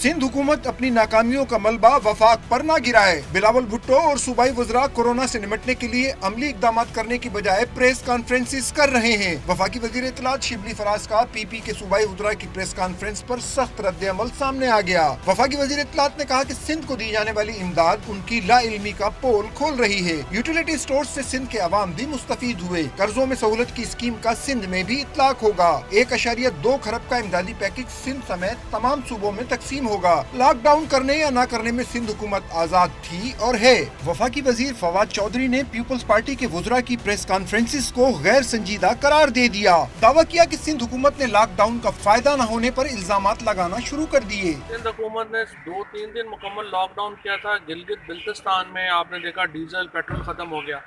सिंध हुकूमत अपनी नाकामियों का मलबा वफाक पर ना गिराए। बिलावल भुट्टो और सूबाई वज़रा कोरोना से निपटने के लिए अमली इकदाम करने की बजाय प्रेस कॉन्फ्रेंसिस कर रहे हैं। वफाकी वज़ीर इत्तलात शिबली फराज का पीपी के सूबाई वज़रा की प्रेस कॉन्फ्रेंस पर सख्त रद्द अमल सामने आ गया। वफाकी वज़ीर इत्तलात ने कहा कि सिंध को दी जाने वाली इमदाद उनकी लाइल्मी का पोल खोल रही है। यूटिलिटी स्टोर से सिंध के अवाम भी मुस्तफीद हुए। कर्जों में सहूलत की स्कीम का सिंध में भी इतलाक होगा। 1.2 खरब का इमदादी पैकेज सिंध समेत तमाम सूबों में तकसीम होगा। लॉकडाउन करने या ना करने में सिंध हुकूमत आजाद थी और है। वफाकी वजीर फवाद चौधरी ने पीपल्स पार्टी के वुज़रा की प्रेस कॉन्फ्रेंसिस को गैर संजीदा करार दे दिया। दावा किया कि सिंध हुकूमत ने लॉकडाउन का फायदा न होने पर इल्जामात लगाना शुरू कर दिए। सिंध हुकूमत ने 2-3 दिन मुकम्मल लॉकडाउन किया था। गिलगित बिल्तिस्तान में आपने देखा डीजल पेट्रोल ख़त्म हो गया।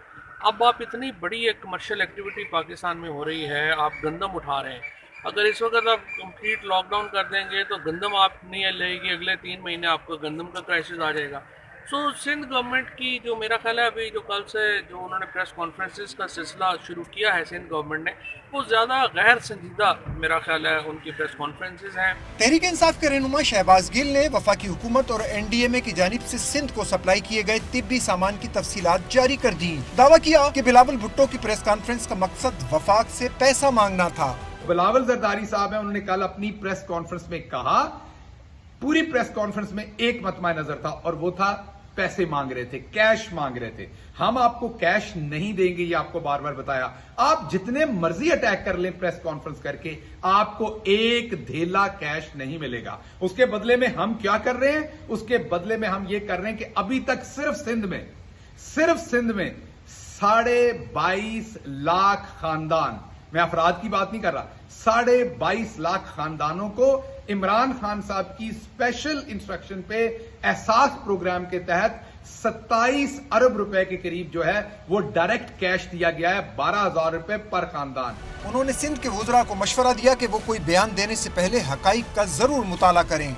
अब आप इतनी बड़ी एक कमर्शियल एक्टिविटी पाकिस्तान में हो रही है, आप गंदम उठा रहे हैं। अगर इस वक्त आप कंप्लीट लॉकडाउन कर देंगे तो गंदम आप नहीं लेगी, अगले 3 महीने आपको गंदम का क्राइसिस आ जाएगा। सो सिंध गवर्नमेंट की जो मेरा ख्याल है अभी जो कल से जो उन्होंने प्रेस कॉन्फ्रेंसिस का सिलसिला शुरू किया है सिंध गवर्नमेंट ने, वो ज़्यादा गैर संजीदा मेरा ख्याल है उनकी प्रेस कॉन्फ्रेंसिस हैं। तहरीक इंसाफ के रहनुमा शहबाज गिल ने वफाकी हुकूमत और NDMA की जानिब से सिंध को सप्लाई किए गए तिब्बी सामान की तफसीलात जारी कर दी। दावा किया कि बिलावल भुट्टो की प्रेस कॉन्फ्रेंस का मकसद वफाक से पैसा मांगना था। बिलावल जरदारी साहब हैं, उन्होंने कल अपनी प्रेस कॉन्फ्रेंस में कहा, पूरी प्रेस कॉन्फ्रेंस में एक मतमा नजर था और वो था पैसे मांग रहे थे, कैश मांग रहे थे। हम आपको कैश नहीं देंगे, ये आपको बार बार बताया। आप जितने मर्जी अटैक कर लें प्रेस कॉन्फ्रेंस करके, आपको एक धेला कैश नहीं मिलेगा। उसके बदले में हम क्या कर रहे हैं? उसके बदले में हम ये कर रहे हैं कि अभी तक सिर्फ सिंध में 22.5 लाख खानदान, मैं अफराद की बात नहीं कर रहा, 22.5 लाख खानदानों को इमरान खान साहब की स्पेशल इंस्ट्रक्शन पे एहसास प्रोग्राम के तहत 27 अरब रुपए के करीब जो है वो डायरेक्ट कैश दिया गया है, 12,000 रुपए पर खानदान। उन्होंने सिंध के वुज़रा को मशवरा दिया कि वो कोई बयान देने से पहले हकाइक का जरूर मुताला करें।